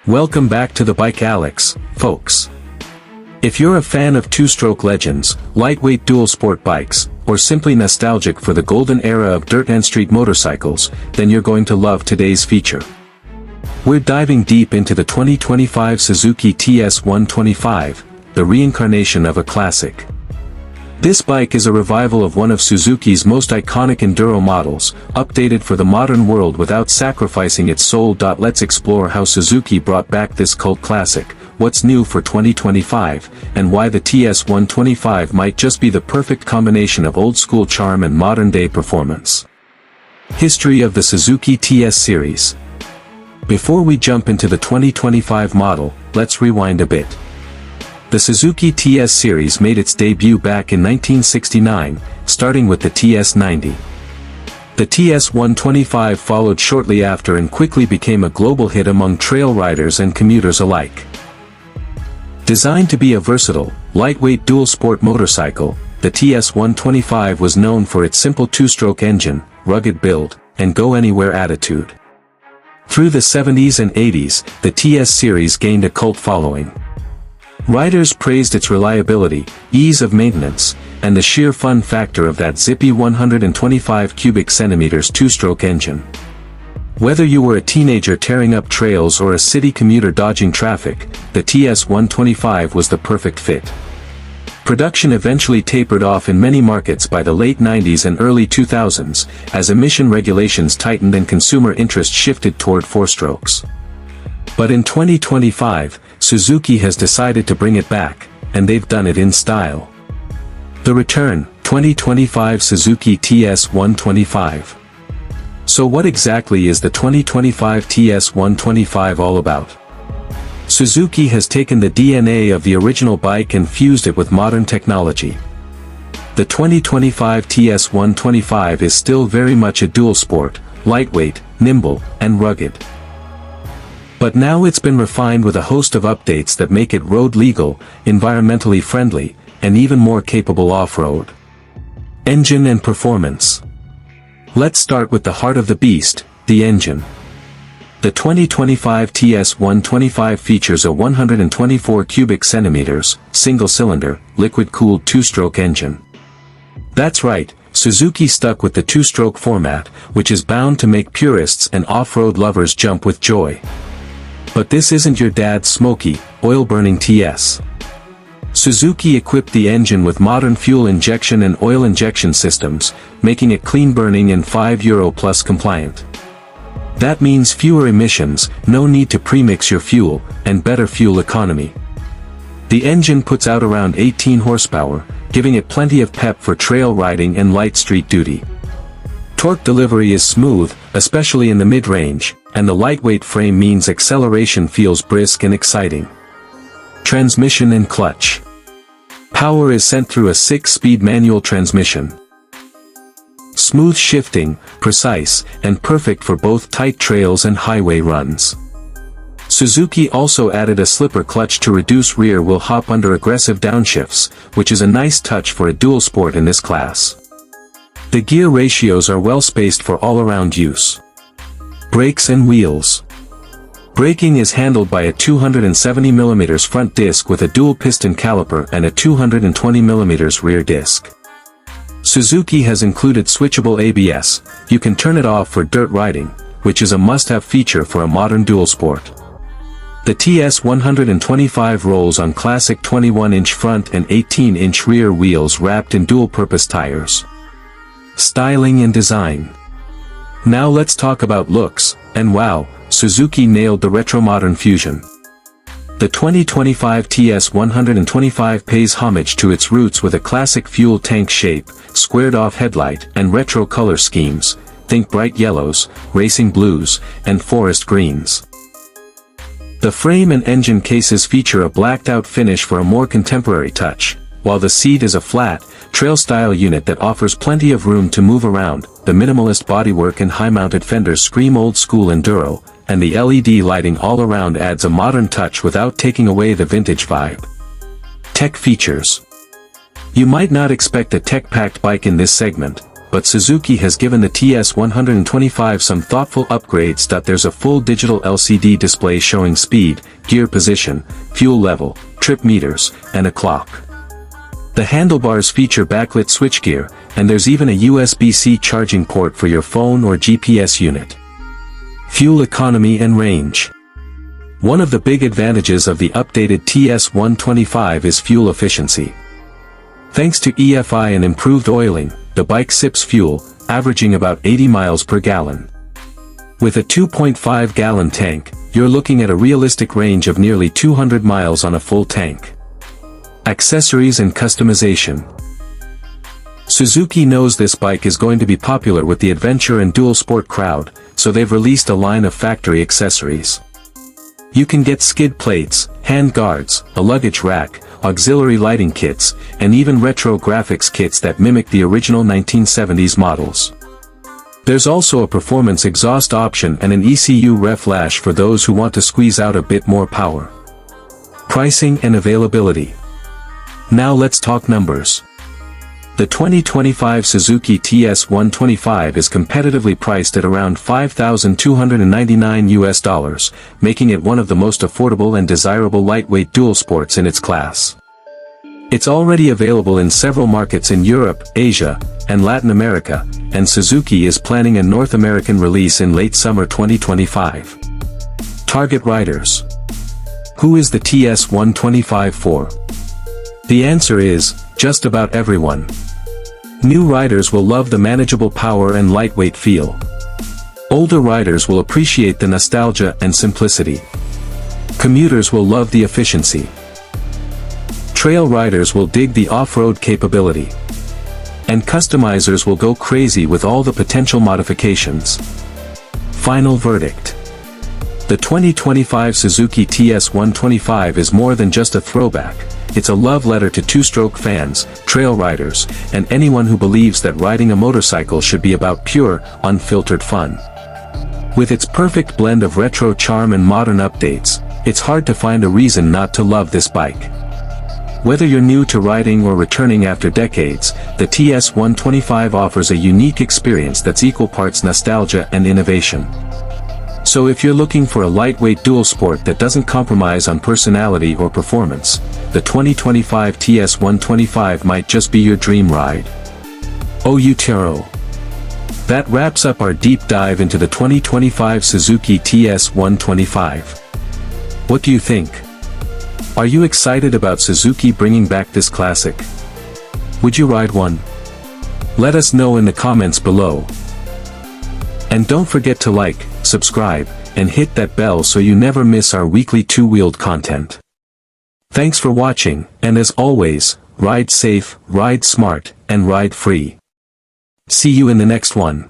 Welcome back to the Bike Alex, folks. If you're a fan of two-stroke legends, lightweight dual-sport bikes, or simply nostalgic for the golden era of dirt and street motorcycles, then you're going to love today's feature. We're diving deep into the 2025 Suzuki TS 125, the reincarnation of a classic. This bike is a revival of one of Suzuki's most iconic enduro models, updated for the modern world without sacrificing its soul. Let's explore how Suzuki brought back this cult classic, what's new for 2025, and why the TS 125 might just be the perfect combination of old-school charm and modern-day performance. History of the Suzuki TS series. Before we jump into the 2025 model, let's rewind a bit. The Suzuki TS series made its debut back in 1969, starting with the TS90. The TS 125 followed shortly after and quickly became a global hit among trail riders and commuters alike. Designed to be a versatile, lightweight dual-sport motorcycle, the TS 125 was known for its simple two-stroke engine, rugged build, and go-anywhere attitude. Through the 70s and 80s, the TS series gained a cult following. Riders praised its reliability, ease of maintenance, and the sheer fun factor of that zippy 125 cubic centimeters two-stroke engine. Whether you were a teenager tearing up trails or a city commuter dodging traffic, the TS 125 was the perfect fit. Production eventually tapered off in many markets by the late 90s and early 2000s, as emission regulations tightened and consumer interest shifted toward four-strokes. But in 2025, Suzuki has decided to bring it back, and they've done it in style. The return, 2025 Suzuki TS 125. So what exactly is the 2025 TS 125 all about? Suzuki has taken the DNA of the original bike and fused it with modern technology. The 2025 TS 125 is still very much a dual sport, lightweight, nimble, and rugged. But now it's been refined with a host of updates that make it road legal, environmentally friendly, and even more capable off-road. Engine and performance. Let's start with the heart of the beast, the engine. The 2025 TS 125 features a 124 cubic centimeters, single-cylinder, liquid-cooled two-stroke engine. That's right, Suzuki stuck with the two-stroke format, which is bound to make purists and off-road lovers jump with joy. But this isn't your dad's smoky, oil-burning TS. Suzuki equipped the engine with modern fuel injection and oil injection systems, making it clean-burning and €5+ compliant. That means fewer emissions, no need to premix your fuel, and better fuel economy. The engine puts out around 18 horsepower, giving it plenty of pep for trail riding and light street duty. Torque delivery is smooth, especially in the mid-range, and the lightweight frame means acceleration feels brisk and exciting. Transmission and clutch. Power is sent through a 6-speed manual transmission. Smooth shifting, precise, and perfect for both tight trails and highway runs. Suzuki also added a slipper clutch to reduce rear wheel hop under aggressive downshifts, which is a nice touch for a dual sport in this class. The gear ratios are well spaced for all-around use. Brakes and wheels. Braking is handled by a 270mm front disc with a dual-piston caliper and a 220mm rear disc. Suzuki has included switchable ABS, you can turn it off for dirt riding, which is a must-have feature for a modern dual sport. The TS 125 rolls on classic 21-inch front and 18-inch rear wheels wrapped in dual-purpose tires. Styling and design. Now let's talk about looks, and wow, Suzuki nailed the retro-modern fusion. The 2025 TS 125 pays homage to its roots with a classic fuel tank shape, squared-off headlight, and retro color schemes, think bright yellows, racing blues, and forest greens. The frame and engine cases feature a blacked-out finish for a more contemporary touch, while the seat is a flat, trail-style unit that offers plenty of room to move around. The minimalist bodywork and high-mounted fenders scream old-school enduro, and the LED lighting all around adds a modern touch without taking away the vintage vibe. Tech features. You might not expect a tech-packed bike in this segment, but Suzuki has given the TS125 some thoughtful upgrades. There's a full digital LCD display showing speed, gear position, fuel level, trip meters, and a clock. The handlebars feature backlit switchgear, and there's even a USB-C charging port for your phone or GPS unit. Fuel economy and range. One of the big advantages of the updated TS125 is fuel efficiency. Thanks to EFI and improved oiling, the bike sips fuel, averaging about 80 miles per gallon. With a 2.5-gallon tank, you're looking at a realistic range of nearly 200 miles on a full tank. Accessories and customization. Suzuki knows this bike is going to be popular with the adventure and dual sport crowd, so they've released a line of factory accessories. You can get skid plates, hand guards, a luggage rack, auxiliary lighting kits, and even retro graphics kits that mimic the original 1970s models. There's also a performance exhaust option and an ECU ref lash for those who want to squeeze out a bit more power. Pricing and availability. Now let's talk numbers. The 2025 Suzuki TS125 is competitively priced at around $5,299, making it one of the most affordable and desirable lightweight dual sports in its class. It's already available in several markets in Europe, Asia, and Latin America, and Suzuki is planning a North American release in late summer 2025. Target riders. Who is the TS125 for? The answer is, just about everyone. New riders will love the manageable power and lightweight feel. Older riders will appreciate the nostalgia and simplicity. Commuters will love the efficiency. Trail riders will dig the off-road capability. And customizers will go crazy with all the potential modifications. Final verdict. The 2025 Suzuki TS125 is more than just a throwback. It's a love letter to two-stroke fans, trail riders, and anyone who believes that riding a motorcycle should be about pure, unfiltered fun. With its perfect blend of retro charm and modern updates, it's hard to find a reason not to love this bike. Whether you're new to riding or returning after decades, the TS125 offers a unique experience that's equal parts nostalgia and innovation. So if you're looking for a lightweight dual sport that doesn't compromise on personality or performance, the 2025 TS125 might just be your dream ride. Oh Utero. That wraps up our deep dive into the 2025 Suzuki TS125. What do you think? Are you excited about Suzuki bringing back this classic? Would you ride one? Let us know in the comments below. And don't forget to like, subscribe, and hit that bell so you never miss our weekly two-wheeled content. Thanks for watching, and as always, ride safe, ride smart, and ride free. See you in the next one.